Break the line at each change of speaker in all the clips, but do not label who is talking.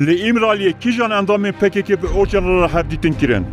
لإمرالی کیجان اندام PKK به اوجان را هفدیتن کرن.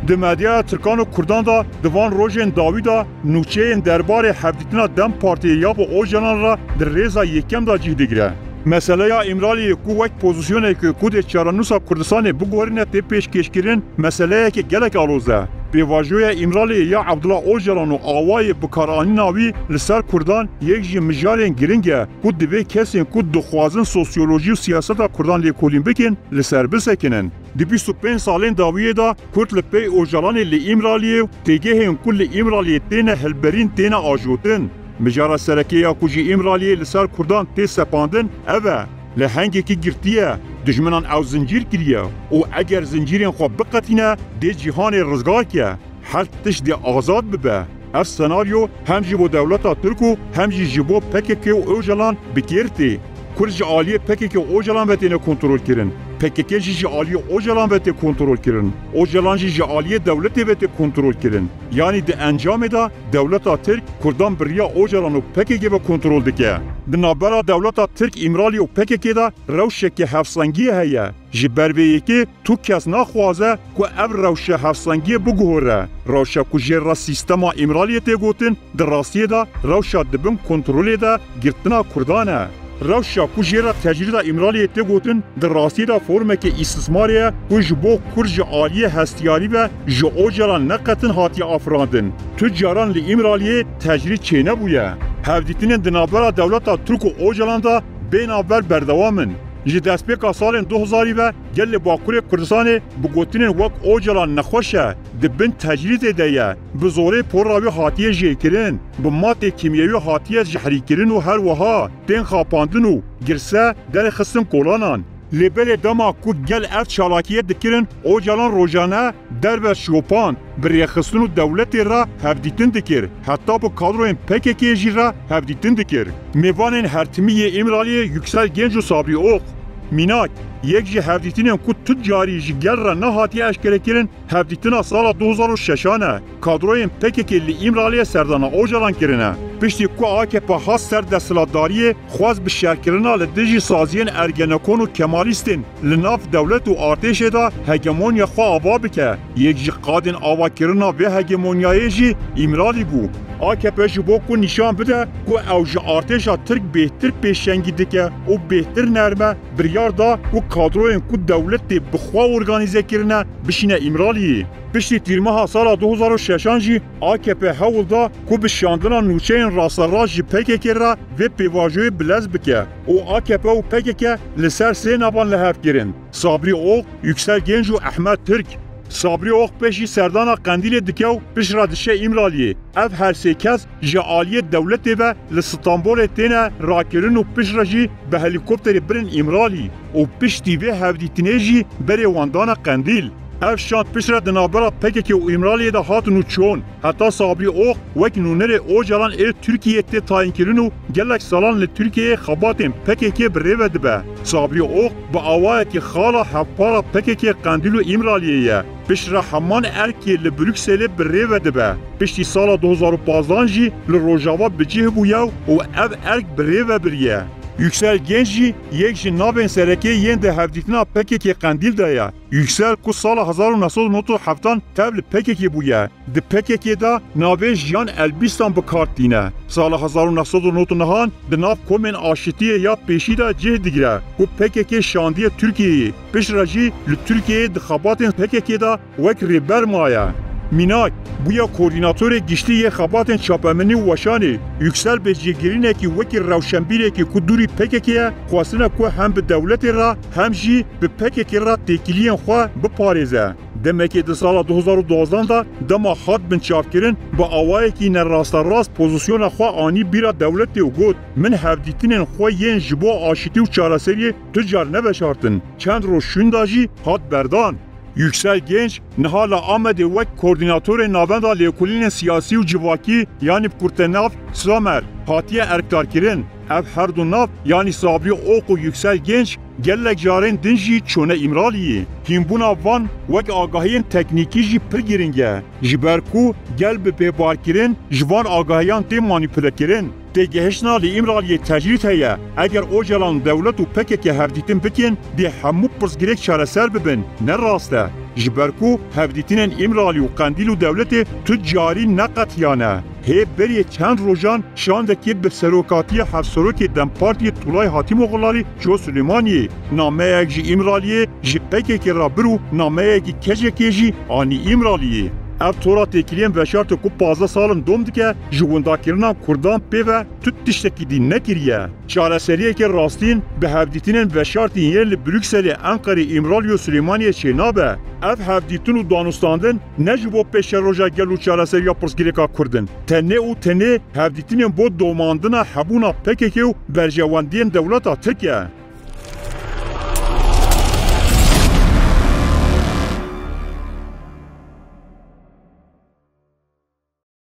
دمادیا ترکان و کردان دا دوان روژن داویدا نوچه دربار هفدیتنا دم پارتی یا با اوجان را در ریزا یکم دا جهدگیره. مسئله یا امرالی کو وقت پوزیشنه که کود چارانوسا کردستان بگوهرینه تی پیش کش کرن مسئله که گلک آلوزه. به واژوی امرالی یا عبدالله اوجلان و آوای بکارانی ناوی لسر کردان یک جی مجارین گرینگه کود دوی کسین کود دخوازن سوسیولوژی و سیاست کردان لیکولین بکن لسر بسکنن. دی 25 سالین داویه دا کرد لپی اوجلان لی امرالی و تیگه هم کل امرالی تینه هلبرین تینه آجوتن. مجارا سرکی یا کجی امرالی لسر کردان تی سپاندن اوه لهنگی که گرتیه دجمنان او زنجیر کریه و اگر زنجیرین خواب بقتینه دی جهان رزگار که هر تش دی آزاد ببه. اف سناریو هم جیبو دولتا ترکو هم جیبو PKK و اوجلان بکرتی. کرج عالیه PKK و اوجلان بتینه کنترول کرن. PKK جی عالیه اوجلان بته کنترل کرن. اوجلان جی عالیه دولتی بته کنترل کرن. یعنی د انجام دا دولتا ترک کردان بریا اوجلان و PKK به کنترل دکه. د نابرا دولتا ترک امرالی و PKK دا روشه که هفسنگی هیا. جبرویه که تو کس نخوازه که اب روشه هفسنگی بگوره. روشه که جرا سیستما امرالی تگوتن در راستیه دا روشه دبن کنترل دا گرتنا کردانه. روشا کجیرا تجرید امرالی تگوتن در راستی دا فرمه که استثماریه کج بو کرج عالیه هستیاری و جو اوجران نقطن هاتی افراندن. تجاران لی امرالیه تجرید چه نبویه؟ هفدیتین دنابرا دولتا ترک و اوجران دا بین اول بردوامن. جی دستپیکا سالن 2000 و گل باکوری کردستان بگوتنین وک اوجلان نخوشه دبن تجرید دیه بزوره پر راوی حاتیه جه کرن بمات کیمیوی حاتیه جحری کرن و هر وها تین خاپاندن و گرسه در خستن کولانان لبل دما کو گل اف چالاکیه دکرن اوجلان روزانه در به شوپان بر خستن و دولت را هفدیتن دکر حتی با کادروین PKK جی را هفدیتن دکر میوانین هرتمی امرالی یکسل گنج و صابری اوق میناک یک جی هفدیتین کو تجاری جی گل را نهاتی اشکره کرن هفدیتینا سال 2006 نه کادروین PKK لی امرالی سردانا اوجلان کرنه پشتی کو AKP خاص سر دستلاتداری خواست به شرکرنا لدجی سازین ارگنکون و کمالیستین لناف دولت و ارتش دا هگمونیا خوا آوا بکه یک جی قادن آوا کرنا و هگمونیای جی امرالی بو AKP جی بو کو نشان بده کو اوج ارتشا ترک بهتر پیشنگی دکه و بهتر نرمه بریار دا کو کادروین کو دولت بخوا ارگانیزه کرنه بشینه امرالی پشتی تیرمه سال 2006 جی AKP هول دا کو به شاندنا نوچین راستراج جی PKK را و پیواجوی بلز بکه و AKP و PKK لسر سه نبان لحف گرن صابری اوق یکسل گنج و احمد ترک صابری اوق پیشی سردانا قندیل دکه و پیش رادشه امرالیه اف هر سه کس جعالی دولت و لستانبول تینه راکرن و پیش راجی به هلیکوپتر برن امرالی و پیشتی و هفدیتینه جی بری واندانا قندیل اف شانت پیشرا دنابرا PKK و امرالی دا هاتنو چون حتی صابری اوق وک نونر اوجلان ترکیه تی تاین کرن و گلک سالان لترکیه خباتن PKK بریو دبه صابری اوق با آوائه که خالا حفارا PKK قندیل و امرالیه پیشرا همان ارکی لبروکسل بریو دبه پیشتی سال 2015 جی لروجاوا بجیه بویا و اف ارک بریو بریه یکسل گنجی یک جی نابین سرکی ین ده هفدیتنا PKK قندیل دایا یکسل کو سال 1997 تبل PKK بویا ده PKK دا نابین جیان البیستان بکارت دینه سال 1999 ده ناب کومن آشتیه یا پیشی دا جه دیگره کو PKK شاندیه ترکیه پیش راجی لترکیه ده خباتن PKK دا وک ریبر مایا میناک بویا کوردیناتور گشتی خباتن چاپمنی و وشانی یکسل به جگرینه که وکی روشنبیره که کدوری PKK خواستنه که هم به دولت را هم جی به PKK را تکیلین خواه بپارزه دمکی ده سال 2012 دا دما خط بن چاپ کرن با آوائه که نراستا راست پوزیسیون خواه آنی بیرا دولت و گود من هفدیتین خواه ین جبو آشتی و چارسری تجار نبشارتن چند رو شونداجی هات بردان یکسل گنج نهالا آمده وک کوردیناتور ناوندا لیکولین سیاسی و جواکی یعنی پورتناف سامر هاتیه ارکتار کرن اف هر دو ناف یعنی صابری اوق و یکسل گنج گلک جارین دنجی چونه امرالیه هیمبونا وان وک آگاهین تکنیکی جی پر گرنگه جبرکو گل به پیبار کرن جوان آگاهیان تی مانیپوله کرن تگهشنا لی امرالی تجریت هیا اگر اوجلان دولت و پکک هفدیتن بکن دی همو پرسگریک چاره سر ببن نه راسته جبرکو هفدیتن امرالی و قندیل و دولت تجاری نقطیانه هی بری چند روزان شانده که به سروکاتی هفسروک دم پارتی طولای حاتم غلاری جو سلیمانی نامه یک جی امرالیه جی پکک را برو نامه یک کجکی جی آنی امرالیه اف تورا تکیلیم و شرط کو 15 سالن دوم دکه جووندا کرنا کردان پیو تو تشتکی دی نکریه چاره سریه که راستین به هفدیتین و شرط یل بروکسل انقره امرالیو سلیمانی چنابه اف هفدیتون و دانستاندن نجبو پیش روزا گلو چاره سریا پرسگریکا کردن تنه او تنه هفدیتین بود دوماندنا حبونا پککیو برجواندین دولتا ترکیه